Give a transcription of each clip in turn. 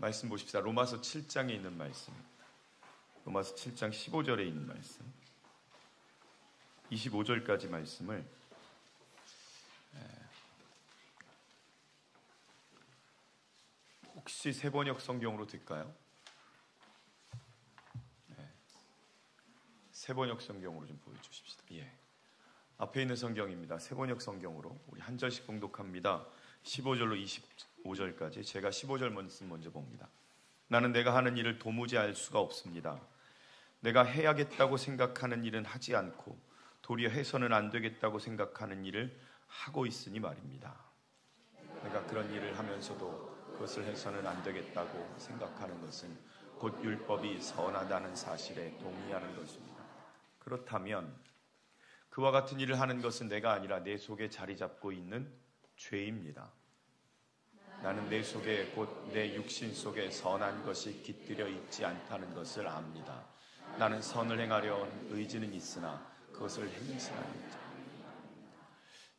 말씀 보십시다. 로마서 7장에 있는 말씀입니다. 로마서 7장 15절에 있는 말씀, 25절까지 말씀을 혹시 세번역 성경으로 될까요? 세번역 성경으로 좀 보여주십시다. 예. 앞에 있는 성경입니다. 세번역 성경으로 우리 한 절씩 봉독합니다. 15절로 25절까지. 제가 15절 먼저 봅니다. 나는 내가 하는 일을 도무지 알 수가 없습니다. 내가 해야겠다고 생각하는 일은 하지 않고 도리어 해서는 안 되겠다고 생각하는 일을 하고 있으니 말입니다. 내가 그런 일을 하면서도 그것을 해서는 안 되겠다고 생각하는 것은 곧 율법이 선하다는 사실에 동의하는 것입니다. 그렇다면 그와 같은 일을 하는 것은 내가 아니라 내 속에 자리 잡고 있는 죄입니다. 나는 내 속에 곧 내 육신 속에 선한 것이 깃들여 있지 않다는 것을 압니다. 나는 선을 행하려는 의지는 있으나 그것을 행치 않는 자.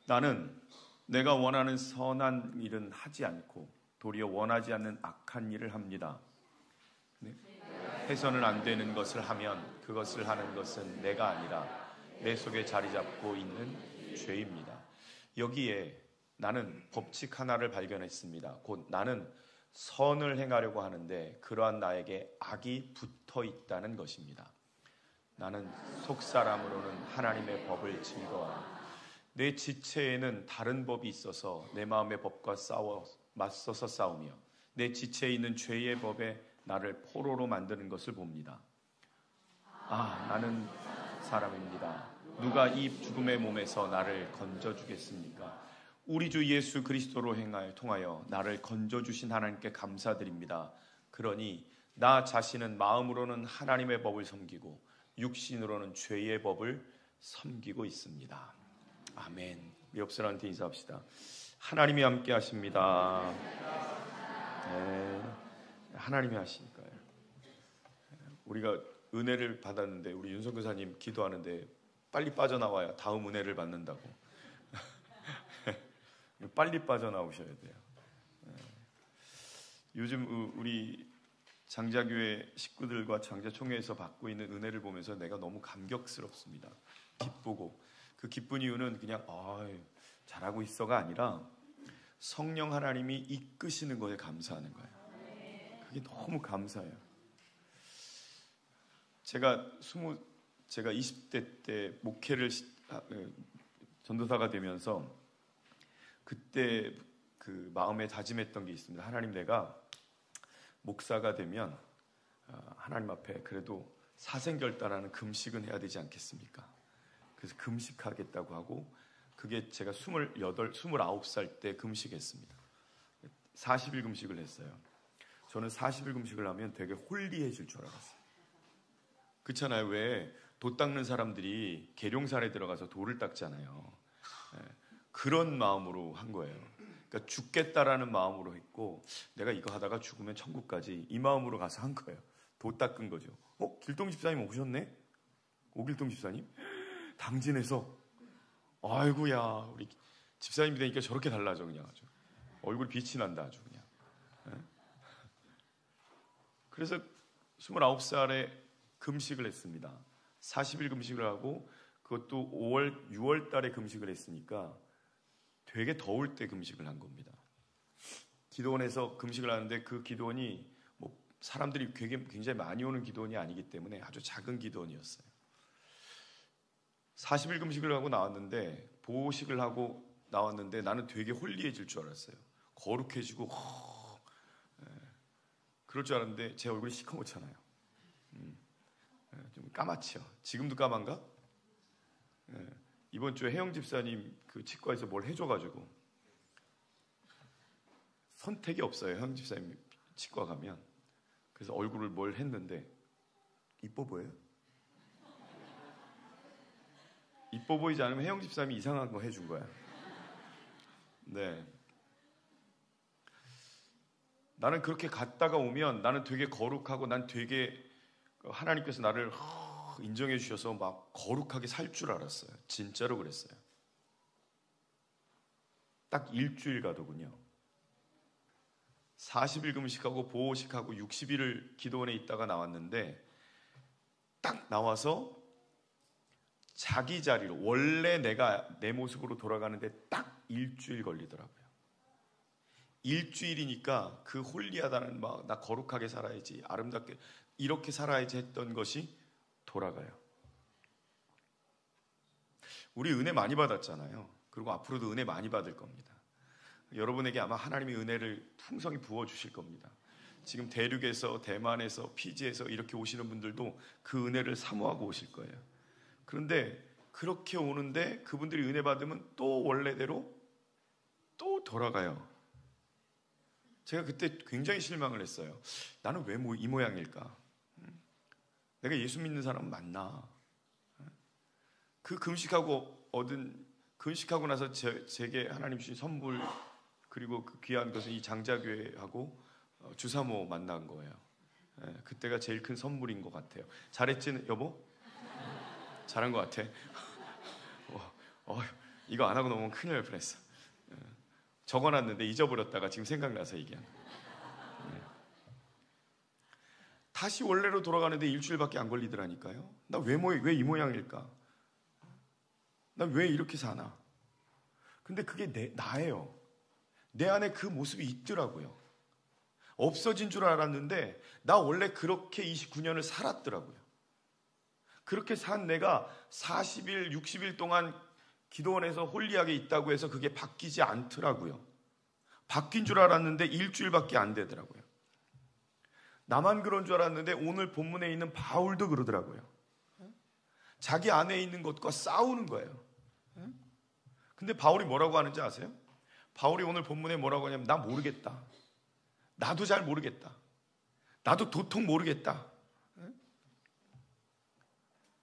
나는 내가 원하는 선한 일은 하지 않고 도리어 원하지 않는 악한 일을 합니다. 네? 해서는 안 되는 것을 하면 그것을 하는 것은 내가 아니라 내 속에 자리 잡고 있는 죄입니다. 여기에 나는 법칙 하나를 발견했습니다. 곧 나는 선을 행하려고 하는데 그러한 나에게 악이 붙어 있다는 것입니다. 나는 속사람으로는 하나님의 법을 즐거워합니다. 내 지체에는 다른 법이 있어서 내 마음의 법과 맞서서 싸우며 내 지체에 있는 죄의 법에 나를 포로로 만드는 것을 봅니다. 나는 사람입니다. 누가 이 죽음의 몸에서 나를 건져주겠습니까? 우리 주 예수 그리스도로 통하여 나를 건져주신 하나님께 감사드립니다. 그러니 나 자신은 마음으로는 하나님의 법을 섬기고 육신으로는 죄의 법을 섬기고 있습니다. 아멘. 옆 사람한테 인사합시다. 하나님이 함께 하십니다. 네, 하나님이 하시니까요. 우리가 은혜를 받았는데 우리 윤성 교사님 기도하는데 빨리 빠져나와야 다음 은혜를 받는다고. 빨리 빠져나오셔야 돼요. 요즘 우리 장자교회 식구들과 장자총회에서 받고 있는 은혜를 보면서 내가 너무 감격스럽습니다. 기쁘고 그 기쁜 이유는 그냥 잘하고 있어가 아니라 성령 하나님이 이끄시는 거에 감사하는 거예요. 그게 너무 감사해요. 제가 20대 때 목회를 전도사가 되면서 그때 그 마음에 다짐했던 게 있습니다. 하나님, 내가 목사가 되면 하나님 앞에 그래도 사생결단하는 금식은 해야 되지 않겠습니까? 그래서 금식하겠다고 하고, 그게 제가 29살 때 금식했습니다. 40일 금식을 했어요. 저는 40일 금식을 하면 되게 홀리해질 줄 알았어요. 그렇잖아요. 왜 도 닦는 사람들이 계룡산에 들어가서 돌을 닦잖아요. 그런 마음으로 한 거예요. 그러니까 죽겠다라는 마음으로 했고, 내가 이거 하다가 죽으면 천국까지, 이 마음으로 가서 한 거예요. 도 닦은 거죠. 길동 집사님 오셨네? 오길동 집사님? 당진에서. 아이고야, 우리 집사님이 되니까 저렇게 달라져. 그냥 아주 얼굴 빛이 난다 아주 그냥. 그래서 29살에 금식을 했습니다. 40일 금식을 하고, 그것도 6월 달에 금식을 했으니까 되게 더울 때 금식을 한 겁니다. 기도원에서 금식을 하는데, 그 기도원이 사람들이 굉장히 많이 오는 기도원이 아니기 때문에 아주 작은 기도원이었어요. 40일 금식을 하고 나왔는데, 보호식을 하고 나왔는데, 나는 되게 홀리해질 줄 알았어요. 거룩해지고 그럴 줄 알았는데 제 얼굴이 시커멓잖아요. 좀 까맣죠. 지금도 까만가? 이번 주에 혜영 집사님 그 치과에서 뭘 해줘가지고 선택이 없어요. 혜영 집사님 치과 가면. 그래서 얼굴을 뭘 했는데 이뻐 보여요? 이뻐 보이지 않으면 혜영 집사님이 이상한 거 해준 거야. 네. 나는 그렇게 갔다가 오면 나는 되게 거룩하고, 난 되게 하나님께서 나를 인정해 주셔서 막 거룩하게 살 줄 알았어요. 진짜로 그랬어요. 딱 일주일 가더군요. 40일 금식하고 보호식하고 60일을 기도원에 있다가 나왔는데 딱 나와서 자기 자리로 원래 내가 내 모습으로 돌아가는데 딱 일주일 걸리더라고요. 일주일이니까 그 홀리하다는 막 나 거룩하게 살아야지, 아름답게 이렇게 살아야지 했던 것이 돌아가요. 우리 은혜 많이 받았잖아요. 그리고 앞으로도 은혜 많이 받을 겁니다. 여러분에게 아마 하나님의 은혜를 풍성히 부어주실 겁니다. 지금 대륙에서, 대만에서, 피지에서 이렇게 오시는 분들도 그 은혜를 사모하고 오실 거예요. 그런데 그렇게 오는데 그분들이 은혜 받으면 또 원래대로 또 돌아가요. 제가 그때 굉장히 실망을 했어요. 나는 왜 이 모양일까? 내가 예수 믿는 사람은 맞나? 그 금식하고 나서 제게 하나님 주신 선물, 그리고 그 귀한 것은 이 장자교회하고 주사모 만난 거예요. 그때가 제일 큰 선물인 것 같아요. 잘했지 여보? 잘한 것 같아. 이거 안 하고 넘으면 큰일 날 뻔했어. 적어놨는데 잊어버렸다가 지금 생각나서 얘기한. 다시 원래로 돌아가는데 일주일밖에 안 걸리더라니까요. 나 왜 이 모양일까? 나 왜 이렇게 사나? 근데 그게 나예요. 내 안에 그 모습이 있더라고요. 없어진 줄 알았는데 나 원래 그렇게 29년을 살았더라고요. 그렇게 산 내가 40일, 60일 동안 기도원에서 홀리하게 있다고 해서 그게 바뀌지 않더라고요. 바뀐 줄 알았는데 일주일밖에 안 되더라고요. 나만 그런 줄 알았는데 오늘 본문에 있는 바울도 그러더라고요. 자기 안에 있는 것과 싸우는 거예요. 근데 바울이 뭐라고 하는지 아세요? 바울이 오늘 본문에 뭐라고 하냐면 나 모르겠다. 나도 잘 모르겠다. 나도 도통 모르겠다.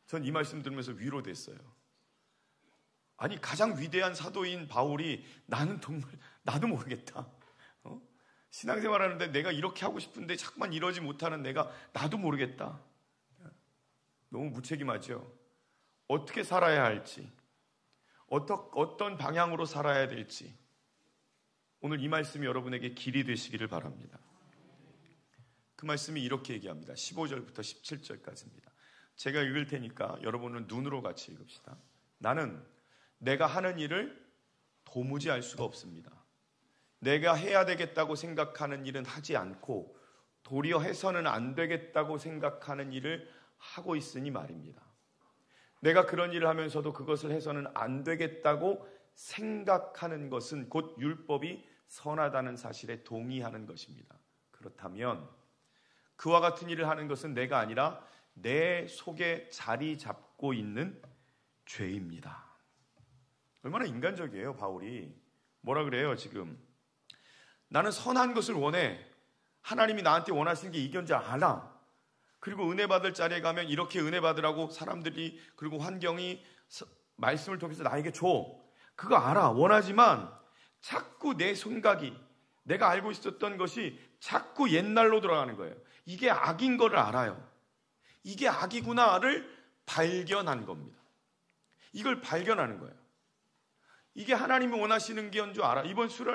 전 이 말씀 들으면서 위로됐어요. 아니 가장 위대한 사도인 바울이 나도 모르겠다. 신앙생활하는데 내가 이렇게 하고 싶은데 자꾸만 이러지 못하는 내가 나도 모르겠다. 너무 무책임하죠. 어떻게 살아야 할지, 어떤 방향으로 살아야 될지 오늘 이 말씀이 여러분에게 길이 되시기를 바랍니다. 그 말씀이 이렇게 얘기합니다. 15절부터 17절까지입니다. 제가 읽을 테니까 여러분은 눈으로 같이 읽읍시다. 나는 내가 하는 일을 도무지 알 수가 없습니다. 내가 해야 되겠다고 생각하는 일은 하지 않고 도리어 해서는 안 되겠다고 생각하는 일을 하고 있으니 말입니다. 내가 그런 일을 하면서도 그것을 해서는 안 되겠다고 생각하는 것은 곧 율법이 선하다는 사실에 동의하는 것입니다. 그렇다면 그와 같은 일을 하는 것은 내가 아니라 내 속에 자리 잡고 있는 죄입니다. 얼마나 인간적이에요, 바울이. 뭐라 그래요, 지금? 나는 선한 것을 원해. 하나님이 나한테 원하시는 게 이건지 알아. 그리고 은혜 받을 자리에 가면 이렇게 은혜 받으라고 사람들이 그리고 환경이 말씀을 통해서 나에게 줘. 그거 알아. 원하지만 자꾸 내 생각이, 내가 알고 있었던 것이 자꾸 옛날로 돌아가는 거예요. 이게 악인 거를 알아요. 이게 악이구나를 발견한 겁니다. 이걸 발견하는 거예요. 이게 하나님이 원하시는 게인 줄 알아.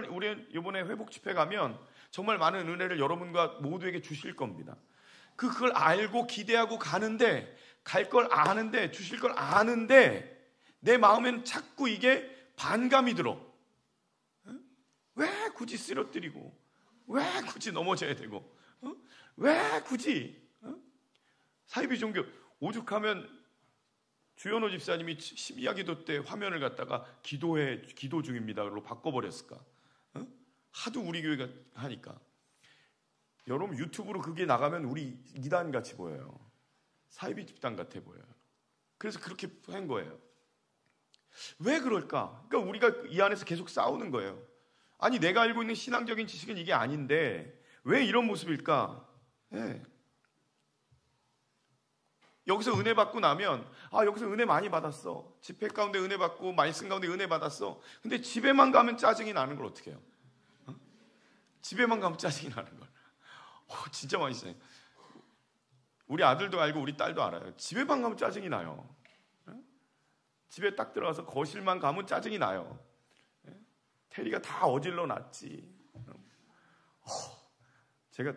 우리 이번에 회복 집회 가면 정말 많은 은혜를 여러분과 모두에게 주실 겁니다. 그걸 알고 기대하고 가는데, 갈 걸 아는데, 주실 걸 아는데 내 마음에는 자꾸 이게 반감이 들어. 왜 굳이 쓰러뜨리고, 왜 굳이 넘어져야 되고, 왜 굳이 사이비 종교 오죽하면 주연호 집사님이 12야 기도 때 화면을 갖다가 기도 중입니다로 바꿔버렸을까? 하도 우리 교회가 하니까. 여러분 유튜브로 그게 나가면 우리 이단 같이 보여요. 사이비 집단 같아 보여요. 그래서 그렇게 한 거예요. 왜 그럴까? 그러니까 우리가 이 안에서 계속 싸우는 거예요. 아니 내가 알고 있는 신앙적인 지식은 이게 아닌데 왜 이런 모습일까? 네. 여기서 은혜 받고 나면 여기서 은혜 많이 받았어. 집회 가운데 은혜 받고 말씀 가운데 은혜 받았어. 근데 집에만 가면 짜증이 나는 걸 어떻게 해요? 집에만 가면 짜증이 나는 걸. 진짜 많이 있어요. 우리 아들도 알고 우리 딸도 알아요. 집에만 가면 짜증이 나요. 집에 딱 들어가서 거실만 가면 짜증이 나요. 테리가 다 어질러 놨지. 제가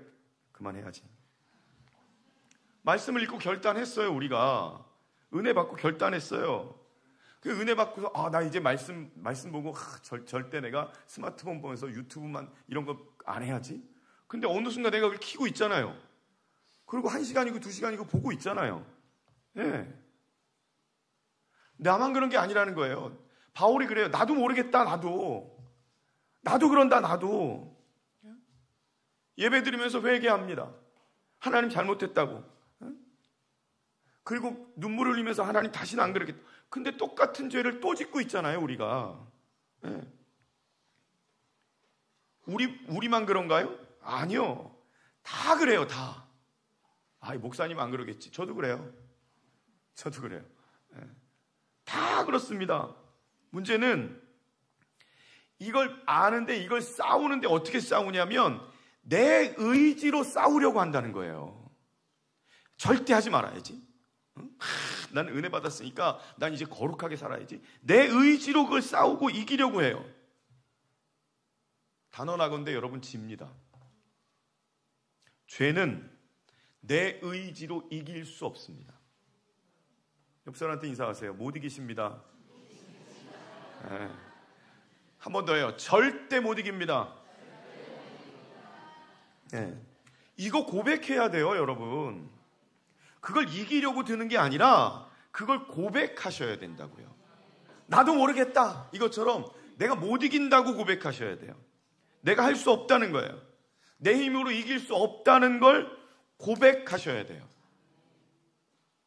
그만해야지. 말씀을 읽고 결단했어요. 우리가 은혜 받고 결단했어요. 그 은혜 받고서 나 이제 말씀 보고 절대 내가 스마트폰 보면서 유튜브만 이런 거 안 해야지. 근데 어느 순간 내가 그걸 켜고 있잖아요. 그리고 1시간이고 2시간이고 보고 있잖아요. 예. 나만 그런 게 아니라는 거예요. 바울이 그래요. 나도 모르겠다. 나도 그런다. 나도 예배 드리면서 회개합니다. 하나님 잘못했다고. 그리고 눈물을 흘리면서 하나님 다시는 안 그러겠다. 근데 똑같은 죄를 또 짓고 있잖아요. 우리가. 예. 우리만 그런가요? 아니요. 다 그래요. 다. 목사님 안 그러겠지. 저도 그래요. 예. 다 그렇습니다. 문제는 이걸 아는데 이걸 싸우는데 어떻게 싸우냐면 내 의지로 싸우려고 한다는 거예요. 절대 하지 말아야지. 난 은혜 받았으니까 난 이제 거룩하게 살아야지. 내 의지로 그걸 싸우고 이기려고 해요. 단언하건대 여러분 집니다. 죄는 내 의지로 이길 수 없습니다. 옆 사람한테 인사하세요. 못 이기십니다. 네. 한 번 더 해요. 절대 못 이깁니다. 네. 이거 고백해야 돼요, 여러분. 그걸 이기려고 드는 게 아니라 그걸 고백하셔야 된다고요. 나도 모르겠다. 이것처럼 내가 못 이긴다고 고백하셔야 돼요. 내가 할 수 없다는 거예요. 내 힘으로 이길 수 없다는 걸 고백하셔야 돼요.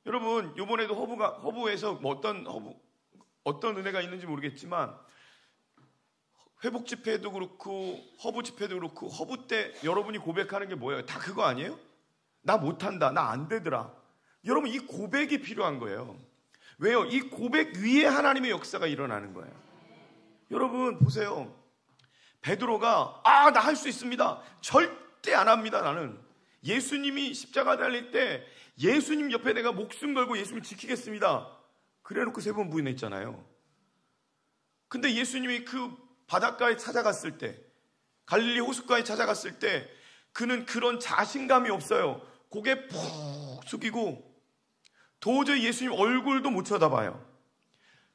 여러분, 이번에도 허브에서 어떤 은혜가 있는지 모르겠지만 회복 집회도 그렇고 허브 집회도 그렇고 허브 때 여러분이 고백하는 게 뭐예요? 다 그거 아니에요? 나 못한다. 나 안 되더라. 여러분, 이 고백이 필요한 거예요. 왜요? 이 고백 위에 하나님의 역사가 일어나는 거예요. 여러분 보세요. 베드로가 나 할 수 있습니다. 절대 안 합니다. 나는 예수님이 십자가 달릴 때 예수님 옆에 내가 목숨 걸고 예수님을 지키겠습니다. 그래놓고 3번 부인했잖아요. 근데 예수님이 그 바닷가에 찾아갔을 때, 갈릴리 호숫가에 찾아갔을 때 그는 그런 자신감이 없어요. 고개 푹 숙이고 도저히 예수님 얼굴도 못 쳐다봐요.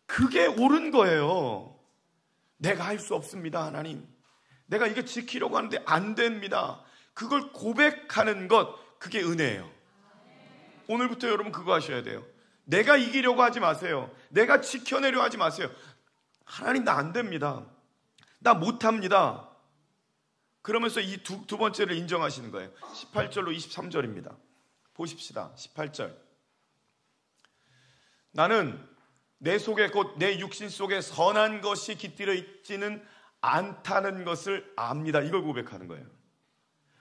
그게 옳은 거예요. 내가 할 수 없습니다. 하나님, 내가 이거 지키려고 하는데 안 됩니다. 그걸 고백하는 것, 그게 은혜예요. 오늘부터 여러분 그거 하셔야 돼요. 내가 이기려고 하지 마세요. 내가 지켜내려 하지 마세요. 하나님, 나 안 됩니다. 나 못합니다. 그러면서 이 두 번째를 인정하시는 거예요. 18절로 23절입니다. 보십시다. 18절. 나는 내 속에 곧 내 육신 속에 선한 것이 깃들어 있지는 않다는 것을 압니다. 이걸 고백하는 거예요.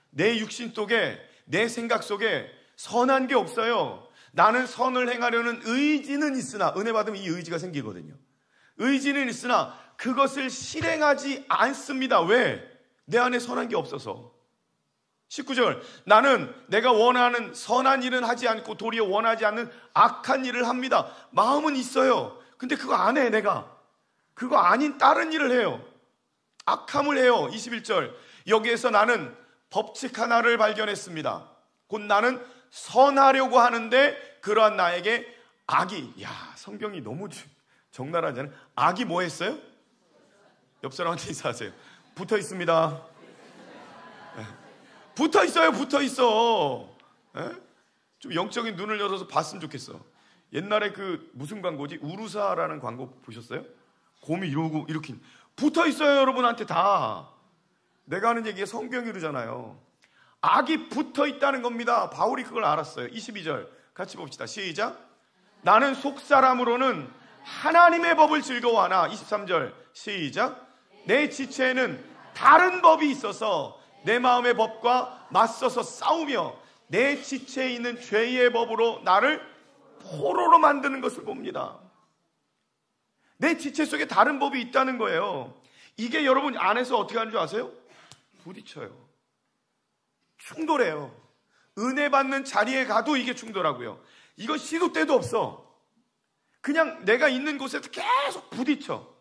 내 육신 속에, 내 생각 속에 선한 게 없어요. 나는 선을 행하려는 의지는 있으나, 은혜 받으면 이 의지가 생기거든요. 의지는 있으나 그것을 실행하지 않습니다. 왜? 내 안에 선한 게 없어서. 19절. 나는 내가 원하는 선한 일은 하지 않고 도리어 원하지 않는 악한 일을 합니다. 마음은 있어요. 근데 그거 안 해. 내가 그거 아닌 다른 일을 해요. 악함을 해요. 21절. 여기에서 나는 법칙 하나를 발견했습니다. 곧 나는 선하려고 하는데 그러한 나에게 악이, 성경이 너무 적나라하잖아요. 악이 뭐 했어요? 옆 사람한테 인사하세요. 붙어 있습니다. 붙어 있어요. 붙어 있어. 좀 영적인 눈을 열어서 봤으면 좋겠어. 옛날에 그 무슨 광고지? 우루사라는 광고 보셨어요? 곰이 이러고 이렇게 붙어 있어요. 여러분한테 다. 내가 하는 얘기가 성경이 이러잖아요. 악이 붙어 있다는 겁니다. 바울이 그걸 알았어요. 22절 같이 봅시다. 시작. 나는 속사람으로는 하나님의 법을 즐거워하나. 23절 시작. 내 지체에는 다른 법이 있어서 내 마음의 법과 맞서서 싸우며 내 지체에 있는 죄의 법으로 나를 포로로 만드는 것을 봅니다. 내 지체 속에 다른 법이 있다는 거예요. 이게 여러분 안에서 어떻게 하는 줄 아세요? 부딪혀요. 충돌해요. 은혜 받는 자리에 가도 이게 충돌하고요. 이거 시도 때도 없어. 그냥 내가 있는 곳에서 계속 부딪혀.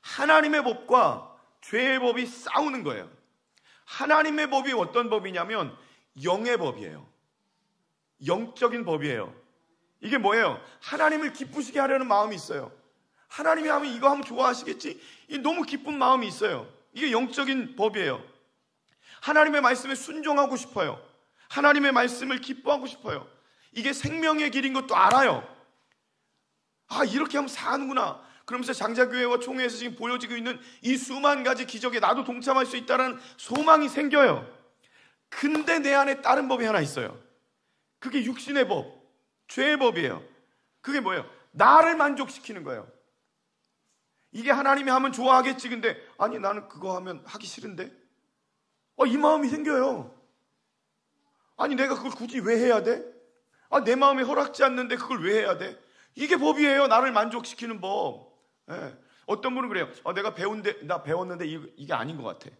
하나님의 법과 죄의 법이 싸우는 거예요. 하나님의 법이 어떤 법이냐면 영의 법이에요. 영적인 법이에요. 이게 뭐예요? 하나님을 기쁘시게 하려는 마음이 있어요. 하나님이 하면 이거 하면 좋아하시겠지? 이 너무 기쁜 마음이 있어요. 이게 영적인 법이에요. 하나님의 말씀에 순종하고 싶어요. 하나님의 말씀을 기뻐하고 싶어요. 이게 생명의 길인 것도 알아요. 아, 이렇게 하면 사는구나. 그러면서 장자교회와 총회에서 지금 보여지고 있는 이 수만 가지 기적에 나도 동참할 수 있다는 소망이 생겨요. 근데 내 안에 다른 법이 하나 있어요. 그게 육신의 법, 죄의 법이에요. 그게 뭐예요? 나를 만족시키는 거예요. 이게 하나님이 하면 좋아하겠지. 근데 아니, 나는 그거 하면 하기 싫은데? 이 마음이 생겨요. 아니, 내가 그걸 굳이 왜 해야 돼? 내 마음에 허락지 않는데 그걸 왜 해야 돼? 이게 법이에요. 나를 만족시키는 법. 예. 어떤 분은 그래요. 나 배웠는데 이게 아닌 것 같아.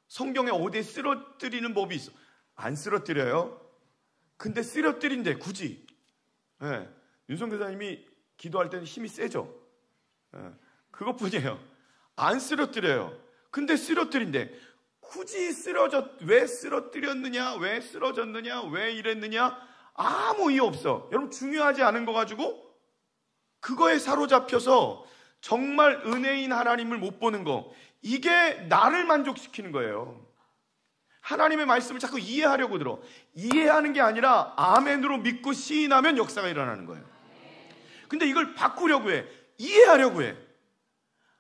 성경에 어디에 쓰러뜨리는 법이 있어. 안 쓰러뜨려요. 근데 쓰러뜨린대, 굳이. 예. 윤성 교사님이 기도할 때는 힘이 세죠. 예. 그것뿐이에요. 안 쓰러뜨려요. 근데 쓰러뜨린대. 굳이 왜 쓰러뜨렸느냐, 왜 쓰러졌느냐, 왜 이랬느냐, 아무 이유 없어. 여러분, 중요하지 않은 거 가지고 그거에 사로잡혀서 정말 은혜인 하나님을 못 보는 거, 이게 나를 만족시키는 거예요. 하나님의 말씀을 자꾸 이해하려고 들어. 이해하는 게 아니라 아멘으로 믿고 시인하면 역사가 일어나는 거예요. 근데 이걸 바꾸려고 해. 이해하려고 해.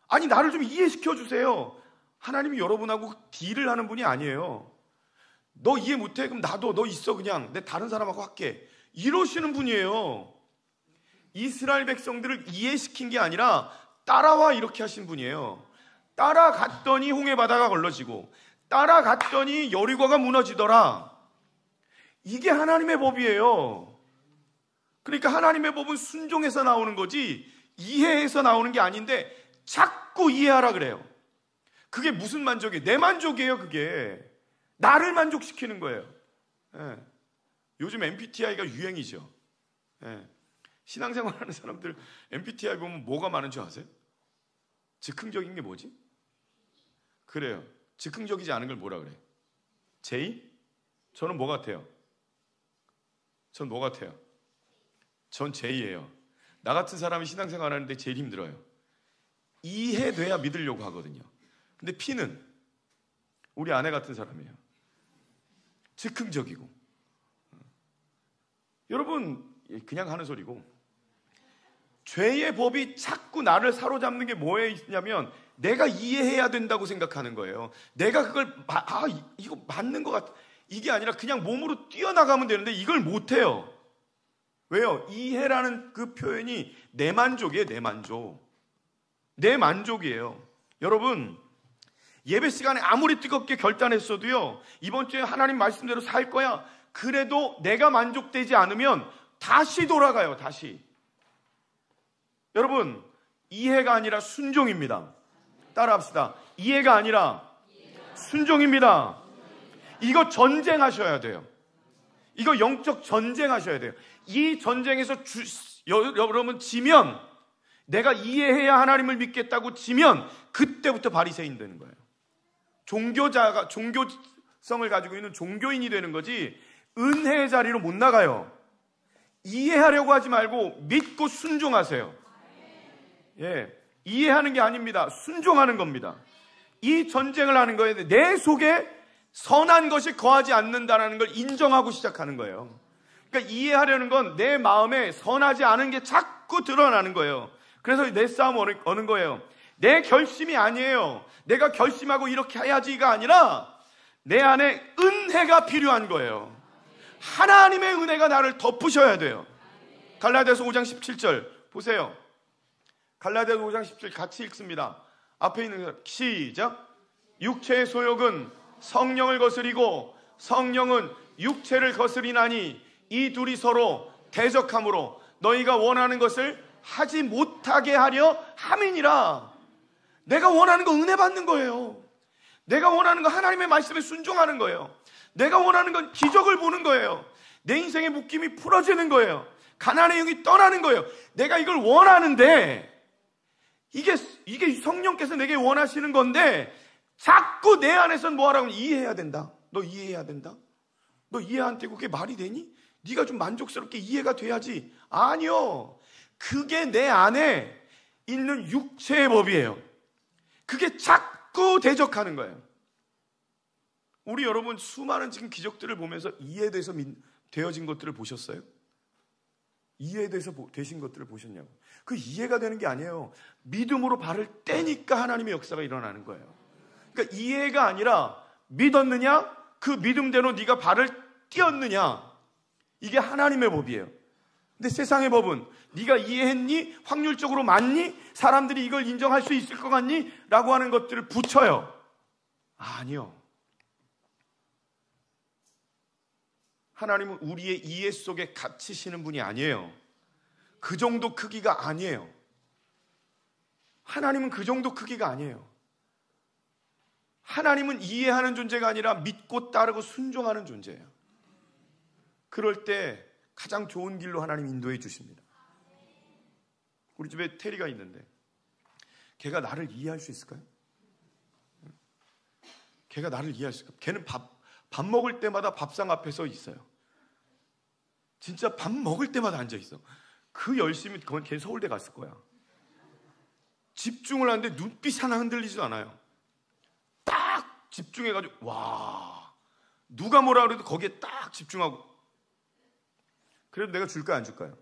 아니, 나를 좀 이해시켜 주세요. 하나님이 여러분하고 딜을 하는 분이 아니에요. 너 이해 못해? 그럼 나도 너 있어, 그냥 내 다른 사람하고 할게, 이러시는 분이에요. 이스라엘 백성들을 이해시킨 게 아니라 따라와, 이렇게 하신 분이에요. 따라갔더니 홍해바다가 걸러지고, 따라갔더니 여리고가 무너지더라. 이게 하나님의 법이에요. 그러니까 하나님의 법은 순종해서 나오는 거지 이해해서 나오는 게 아닌데 자꾸 이해하라 그래요. 그게 무슨 만족이에요? 내 만족이에요. 그게 나를 만족시키는 거예요. 예. 요즘 MBTI가 유행이죠. 예. 신앙생활하는 사람들 MBTI 보면 뭐가 많은 줄 아세요? 즉흥적인 게 뭐지? 그래요. 즉흥적이지 않은 걸 뭐라 그래? J? 저는 뭐 같아요? 전 뭐 같아요? 전 J예요. 나 같은 사람이 신앙생활 하는데 제일 힘들어요. 이해돼야 믿으려고 하거든요. 근데 P는 우리 아내 같은 사람이에요. 즉흥적이고. 여러분, 그냥 하는 소리고, 죄의 법이 자꾸 나를 사로잡는 게 뭐에 있냐면 내가 이해해야 된다고 생각하는 거예요. 내가 그걸 이거 맞는 것 같아, 이게 아니라 그냥 몸으로 뛰어나가면 되는데 이걸 못해요. 왜요? 이해라는 그 표현이 내 만족이에요. 내 만족. 내 만족이에요. 여러분, 예배 시간에 아무리 뜨겁게 결단했어도요, 이번 주에 하나님 말씀대로 살 거야, 그래도 내가 만족되지 않으면 다시 돌아가요. 다시. 여러분, 이해가 아니라 순종입니다. 따라합시다. 이해가 아니라 순종입니다. 이거 전쟁하셔야 돼요. 이거 영적 전쟁하셔야 돼요. 이 전쟁에서 여러분 지면, 내가 이해해야 하나님을 믿겠다고 지면 그때부터 바리새인 되는 거예요. 종교자가 종교성을 가지고 있는 종교인이 되는 거지 은혜의 자리로 못 나가요. 이해하려고 하지 말고 믿고 순종하세요. 예, 이해하는 게 아닙니다. 순종하는 겁니다. 이 전쟁을 하는 거예요. 내 속에 선한 것이 거하지 않는다는 걸 인정하고 시작하는 거예요. 그러니까 이해하려는 건 내 마음에 선하지 않은 게 자꾸 드러나는 거예요. 그래서 내 싸움 어는 거예요. 내 결심이 아니에요. 내가 결심하고 이렇게 해야지가 아니라 내 안에 은혜가 필요한 거예요. 하나님의 은혜가 나를 덮으셔야 돼요. 갈라디아서 5장 17절 보세요. 갈라디아서 5장 17절 같이 읽습니다. 앞에 있는 사람 시작. 육체의 소욕은 성령을 거스리고 성령은 육체를 거스리나니 이 둘이 서로 대적함으로 너희가 원하는 것을 하지 못하게 하려 함이니라. 내가 원하는 거 은혜 받는 거예요. 내가 원하는 거 하나님의 말씀에 순종하는 거예요. 내가 원하는 건 기적을 보는 거예요. 내 인생의 묶임이 풀어지는 거예요. 가난의 영이 떠나는 거예요. 내가 이걸 원하는데 이게 성령께서 내게 원하시는 건데 자꾸 내 안에서는 뭐 하라고 이해해야 된다. 너 이해해야 된다. 너 이해 안 되고 그게 말이 되니? 네가 좀 만족스럽게 이해가 돼야지. 아니요. 그게 내 안에 있는 육체의 법이에요. 그게 자꾸 대적하는 거예요. 우리 여러분 수많은 지금 기적들을 보면서 이해돼서 되어진 것들을 보셨어요? 이해돼서 되신 것들을 보셨냐고. 그 이해가 되는 게 아니에요. 믿음으로 발을 떼니까 하나님의 역사가 일어나는 거예요. 그러니까 이해가 아니라 믿었느냐? 그 믿음대로 네가 발을 띄었느냐? 이게 하나님의 법이에요. 근데 세상의 법은 네가 이해했니? 확률적으로 맞니? 사람들이 이걸 인정할 수 있을 것 같니? 라고 하는 것들을 붙여요. 아니요. 하나님은 우리의 이해 속에 갇히시는 분이 아니에요. 그 정도 크기가 아니에요. 하나님은 그 정도 크기가 아니에요. 하나님은 이해하는 존재가 아니라 믿고 따르고 순종하는 존재예요. 그럴 때 가장 좋은 길로 하나님 인도해 주십니다. 우리 집에 테리가 있는데 걔가 나를 이해할 수 있을까요? 걔가 나를 이해할 수 있을까요? 걔는 밥 먹을 때마다 밥상 앞에 서 있어요. 진짜 밥 먹을 때마다 앉아 있어. 그 열심히 걔 서울대 갔을 거야. 집중을 하는데 눈빛 하나 흔들리지도 않아요. 딱 집중해가지고 와, 누가 뭐라 그래도 거기에 딱 집중하고. 그래도 내가 줄까요 안 줄까요?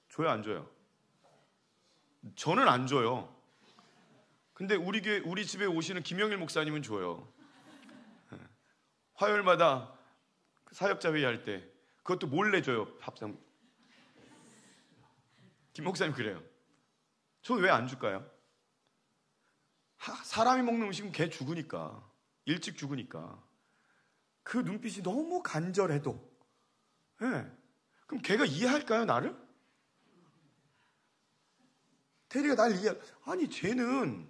줘요 안 줘요? 저는 안 줘요. 근데 우리 집에 오시는 김영일 목사님은 줘요. 화요일마다 사역자 회의할 때 그것도 몰래 줘요. 밥상. 김 목사님 그래요. 저는 왜 안 줄까요? 사람이 먹는 음식은 걔 죽으니까. 일찍 죽으니까. 그 눈빛이 너무 간절해도 네. 그럼 걔가 이해할까요 나를? 테리가 날 아니 쟤는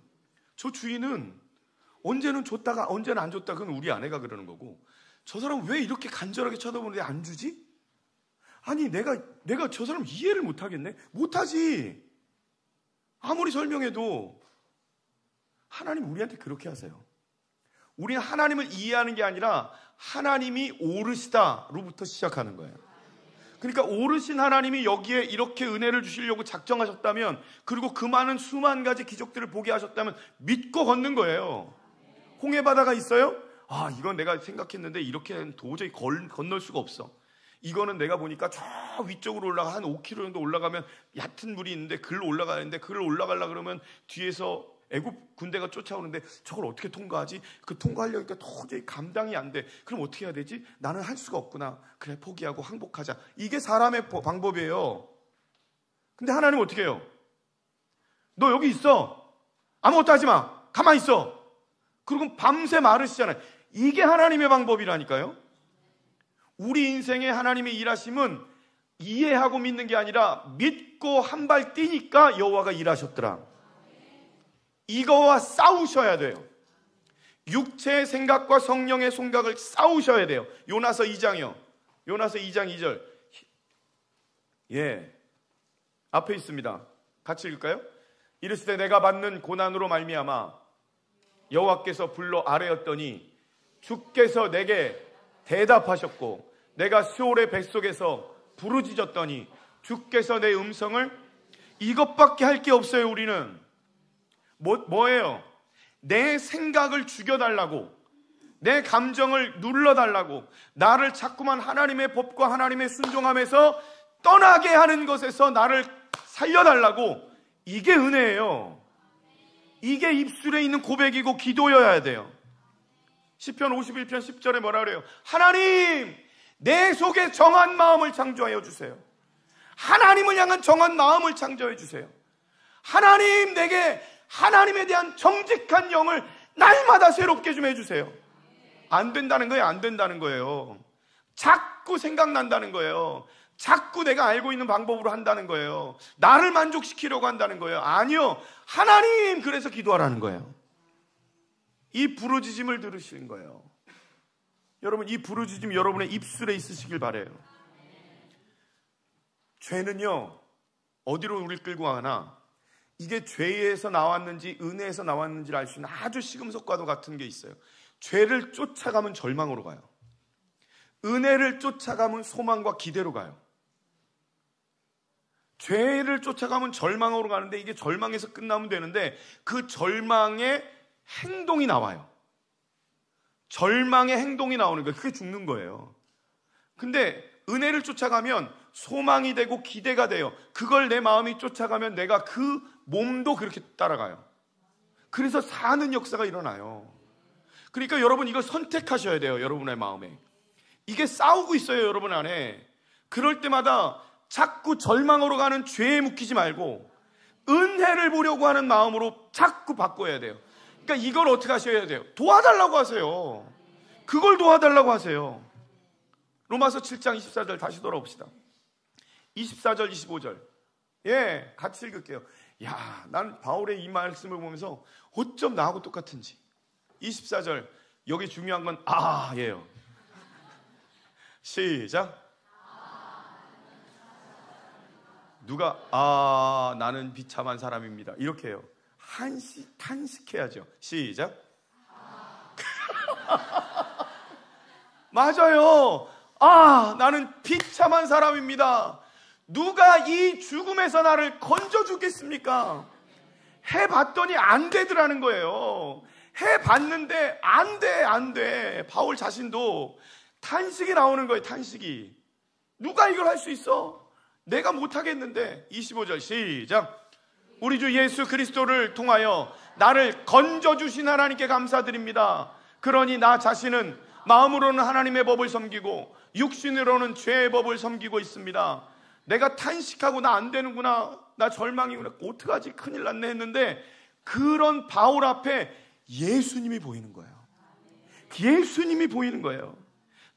저 주인은 언제는 줬다가 언제는 안 줬다. 그건 우리 아내가 그러는 거고 저 사람 왜 이렇게 간절하게 쳐다보는데 안 주지? 아니 내가 저 사람 이해를 못하겠네? 못하지. 아무리 설명해도 하나님 우리한테 그렇게 하세요. 우리는 하나님을 이해하는 게 아니라 하나님이 오르시다로부터 시작하는 거예요. 그러니까 오르신 하나님이 여기에 이렇게 은혜를 주시려고 작정하셨다면, 그리고 그 많은 수만 가지 기적들을 보게 하셨다면 믿고 걷는 거예요. 홍해바다가 있어요? 아, 이건 내가 생각했는데 이렇게는 도저히 건널 수가 없어. 이거는 내가 보니까 저 위쪽으로 올라가 한 5km 정도 올라가면 얕은 물이 있는데 글로 올라가는데 글로 올라가려고 그러면 뒤에서 애굽 군대가 쫓아오는데 저걸 어떻게 통과하지? 그 통과하려니까 도저히 감당이 안 돼. 그럼 어떻게 해야 되지? 나는 할 수가 없구나. 그래, 포기하고 항복하자. 이게 사람의 방법이에요. 근데 하나님은 어떻게 해요? 너 여기 있어. 아무것도 하지 마. 가만히 있어. 그리고 밤새 마르시잖아요. 이게 하나님의 방법이라니까요. 우리 인생에 하나님의 일하심은 이해하고 믿는 게 아니라 믿고 한 발 뛰니까 여호와가 일하셨더라. 이거와 싸우셔야 돼요. 육체의 생각과 성령의 송각을 싸우셔야 돼요. 요나서 2장이요. 요나서 2장 2절. 예, 앞에 있습니다. 같이 읽을까요? 이르시되 내가 받는 고난으로 말미암아 여호와께서 불러 아뢰었더니 주께서 내게 대답하셨고 내가 수올의 뱃속에서 부르짖었더니 주께서 내 음성을, 이것밖에 할 게 없어요. 우리는 뭐예요? 내 생각을 죽여달라고, 내 감정을 눌러달라고, 나를 자꾸만 하나님의 법과 하나님의 순종함에서 떠나게 하는 것에서 나를 살려달라고. 이게 은혜예요. 이게 입술에 있는 고백이고 기도여야 돼요. 시편 51편 10절에 뭐라 그래요? 하나님, 내 속에 정한 마음을 창조하여 주세요. 하나님을 향한 정한 마음을 창조해 주세요. 하나님, 내게 하나님에 대한 정직한 영을 날마다 새롭게 좀 해주세요. 안 된다는 거예요. 안 된다는 거예요. 자꾸 생각난다는 거예요. 자꾸 내가 알고 있는 방법으로 한다는 거예요. 나를 만족시키려고 한다는 거예요. 아니요, 하나님, 그래서 기도하라는 거예요. 이 부르짖음을 들으시는 거예요. 여러분, 이 부르짖음 여러분의 입술에 있으시길 바라요. 죄는요, 어디로 우리를 끌고 가나? 이게 죄에서 나왔는지 은혜에서 나왔는지를 알 수 있는 아주 시금석과도 같은 게 있어요. 죄를 쫓아가면 절망으로 가요. 은혜를 쫓아가면 소망과 기대로 가요. 죄를 쫓아가면 절망으로 가는데 이게 절망에서 끝나면 되는데 그 절망의 행동이 나와요. 절망의 행동이 나오는 거예요. 그게 죽는 거예요. 근데 은혜를 쫓아가면 소망이 되고 기대가 돼요. 그걸 내 마음이 쫓아가면 내가 그 몸도 그렇게 따라가요. 그래서 사는 역사가 일어나요. 그러니까 여러분 이걸 선택하셔야 돼요. 여러분의 마음에. 이게 싸우고 있어요. 여러분 안에. 그럴 때마다 자꾸 절망으로 가는 죄에 묶이지 말고 은혜를 보려고 하는 마음으로 자꾸 바꿔야 돼요. 그러니까 이걸 어떻게 하셔야 돼요? 도와달라고 하세요. 그걸 도와달라고 하세요. 로마서 7장 24절 다시 돌아봅시다. 24절 25절 같이 읽을게요. 야, 난 바울의 이 말씀을 보면서 어쩜 나하고 똑같은지. 24절 여기 중요한 건 예요. 시작. 누가 나는 비참한 사람입니다 이렇게 해요. 탄식해야죠. 시작. 맞아요. 나는 비참한 사람입니다. 누가 이 죽음에서 나를 건져주겠습니까? 해봤더니 안 되더라는 거예요. 해봤는데 안 돼. 바울 자신도 탄식이 나오는 거예요. 탄식이. 누가 이걸 할 수 있어? 내가 못하겠는데. 25절 시작. 우리 주 예수 그리스도를 통하여 나를 건져주신 하나님께 감사드립니다. 그러니 나 자신은 마음으로는 하나님의 법을 섬기고 육신으로는 죄의 법을 섬기고 있습니다. 내가 탄식하고 나 안 되는구나, 나 절망이구나, 어떡하지, 큰일 났네 했는데 그런 바울 앞에 예수님이 보이는 거예요. 예수님이 보이는 거예요.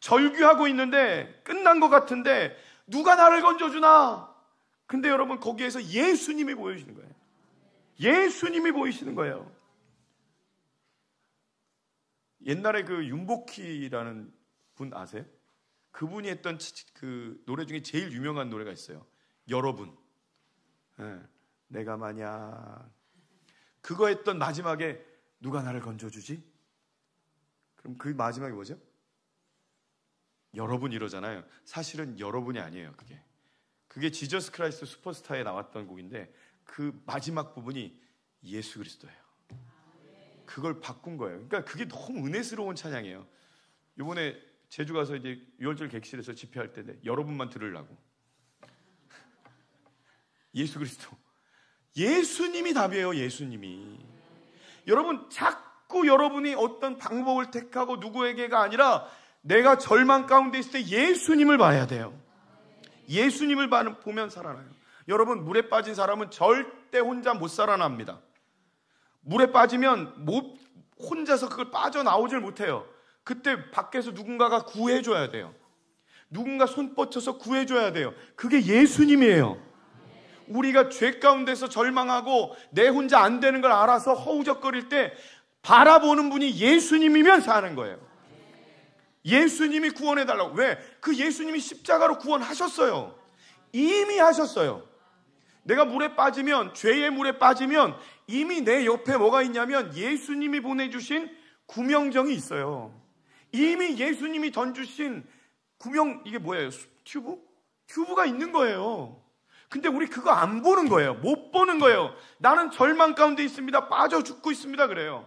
절규하고 있는데 끝난 것 같은데 누가 나를 건져주나? 근데 여러분 거기에서 예수님이 보이시는 거예요. 예수님이 보이시는 거예요. 옛날에 그 윤복희라는 분 아세요? 그분이 했던 그 노래 중에 제일 유명한 노래가 있어요. 여러분. 내가 만약 그거 했던 마지막에 누가 나를 건져주지? 그럼 그 마지막이 뭐죠? 여러분 이러잖아요. 사실은 여러분이 아니에요. 그게 지저스 크라이스트 슈퍼스타에 나왔던 곡인데 그 마지막 부분이 예수 그리스도예요. 그걸 바꾼 거예요. 그러니까 그게 너무 은혜스러운 찬양이에요. 이번에 제주 가서 이제 6월절 객실에서 집회할 때인데 여러분만 들으려고. 예수 그리스도. 예수님이 답이에요. 예수님이. 여러분 자꾸 여러분이 어떤 방법을 택하고 누구에게가 아니라 내가 절망 가운데 있을 때 예수님을 봐야 돼요. 예수님을 보면 살아나요. 여러분 물에 빠진 사람은 절대 혼자 못 살아납니다. 물에 빠지면 혼자서 그걸 빠져나오질 못해요. 그때 밖에서 누군가가 구해줘야 돼요. 누군가 손 뻗쳐서 구해줘야 돼요. 그게 예수님이에요. 우리가 죄 가운데서 절망하고 내 혼자 안 되는 걸 알아서 허우적거릴 때 바라보는 분이 예수님이면 사는 거예요. 예수님이 구원해달라고. 왜? 그 예수님이 십자가로 구원하셨어요. 이미 하셨어요. 내가 물에 빠지면, 죄의 물에 빠지면 이미 내 옆에 뭐가 있냐면 예수님이 보내주신 구명정이 있어요. 이미 예수님이 던주신 이게 뭐예요? 튜브? 튜브가 있는 거예요. 근데 우리 그거 안 보는 거예요. 못 보는 거예요. 나는 절망 가운데 있습니다. 빠져 죽고 있습니다. 그래요.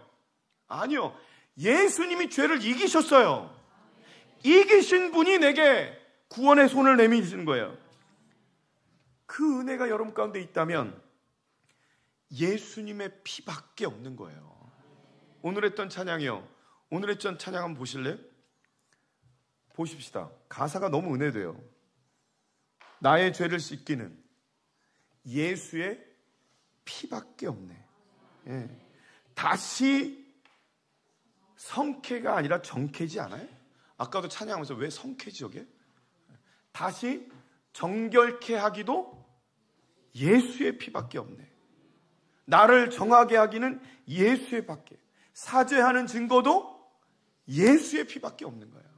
아니요. 예수님이 죄를 이기셨어요. 이기신 분이 내게 구원의 손을 내미시는 거예요. 그 은혜가 여러분 가운데 있다면 예수님의 피밖에 없는 거예요. 오늘 했던 찬양이요. 오늘 했던 찬양 한번 보실래요? 보십시다. 가사가 너무 은혜돼요. 나의 죄를 씻기는 예수의 피밖에 없네. 다시 성캐가 아니라 정캐지 않아요? 아까도 찬양하면서 왜 성캐지 저게? 다시 정결케 하기도 예수의 피밖에 없네. 나를 정하게 하기는 예수의 밖에. 사죄하는 증거도 예수의 피밖에 없는 거예요.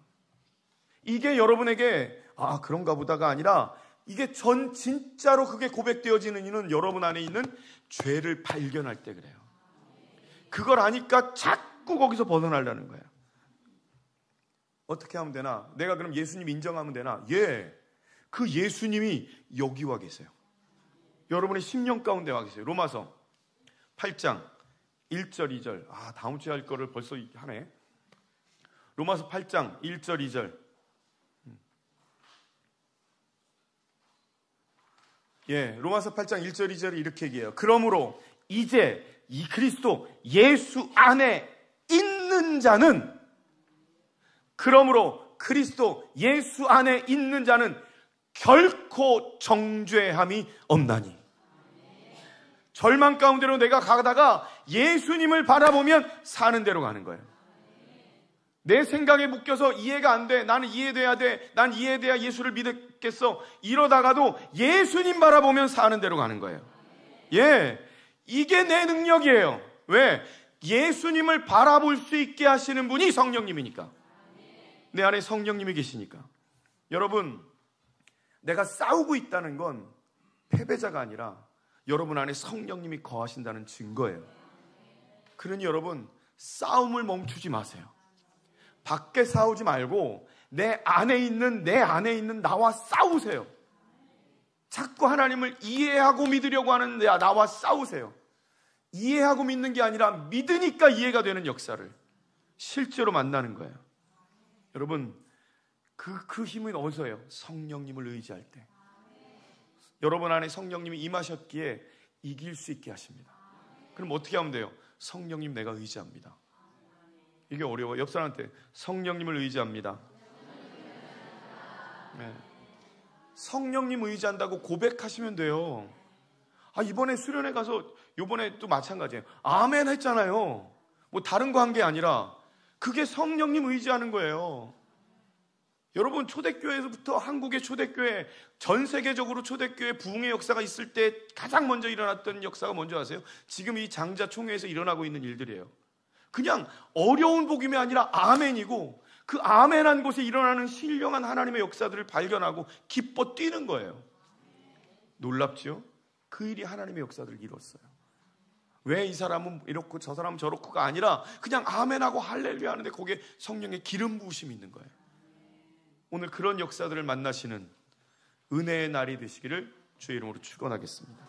이게 여러분에게 그런가 보다가 아니라 이게 진짜로 그게 고백되어지는 이유는 여러분 안에 있는 죄를 발견할 때 그래요. 그걸 아니까 자꾸 거기서 벗어나려는 거예요. 어떻게 하면 되나? 내가 그럼 예수님 인정하면 되나? 예. 그 예수님이 여기 와 계세요. 여러분의 심령 가운데 와 계세요. 로마서 8장 1절 2절. 다음 주에 할 거를 벌써 하네. 로마서 8장 1절 2절. 예, 로마서 8장 1절 2절이 이렇게 얘기해요. 그러므로 이제 이 그리스도 예수 안에 있는 자는, 그러므로 그리스도 예수 안에 있는 자는 결코 정죄함이 없나니. 절망 가운데로 내가 가다가 예수님을 바라보면 사는 대로 가는 거예요. 내 생각에 묶여서 이해가 안 돼. 나는 이해돼야 돼. 난 이해돼야 예수를 믿겠어. 이러다가도 예수님 바라보면 사는 대로 가는 거예요. 예, 이게 내 능력이에요. 왜? 예수님을 바라볼 수 있게 하시는 분이 성령님이니까. 내 안에 성령님이 계시니까. 여러분, 내가 싸우고 있다는 건 패배자가 아니라 여러분 안에 성령님이 거하신다는 증거예요. 그러니 여러분, 싸움을 멈추지 마세요. 밖에 싸우지 말고 내 안에 있는 나와 싸우세요. 자꾸 하나님을 이해하고 믿으려고 하는 나와 싸우세요. 이해하고 믿는 게 아니라 믿으니까 이해가 되는 역사를 실제로 만나는 거예요. 여러분, 그 힘은 어디서예요? 성령님을 의지할 때. 여러분 안에 성령님이 임하셨기에 이길 수 있게 하십니다. 그럼 어떻게 하면 돼요? 성령님 내가 의지합니다. 이게 어려워. 옆 사람한테 성령님을 의지합니다. 네. 성령님 의지한다고 고백하시면 돼요. 이번에 수련회 가서 이번에 또 마찬가지예요. 아멘 했잖아요. 뭐 다른 거 한 게 아니라 그게 성령님 의지하는 거예요. 여러분, 초대교회에서부터 한국의 초대교회, 전 세계적으로 초대교회 부흥의 역사가 있을 때 가장 먼저 일어났던 역사가 뭔지 아세요? 지금 이 장자 총회에서 일어나고 있는 일들이에요. 그냥 어려운 복음이 아니라 아멘이고, 그 아멘한 곳에 일어나는 신령한 하나님의 역사들을 발견하고 기뻐 뛰는 거예요. 놀랍죠? 그 일이 하나님의 역사들을 이뤘어요. 왜 이 사람은 이렇고 저 사람은 저렇고가 아니라 그냥 아멘하고 할렐루야 하는데 거기에 성령의 기름 부으심이 있는 거예요. 오늘 그런 역사들을 만나시는 은혜의 날이 되시기를 주의 이름으로 축원하겠습니다.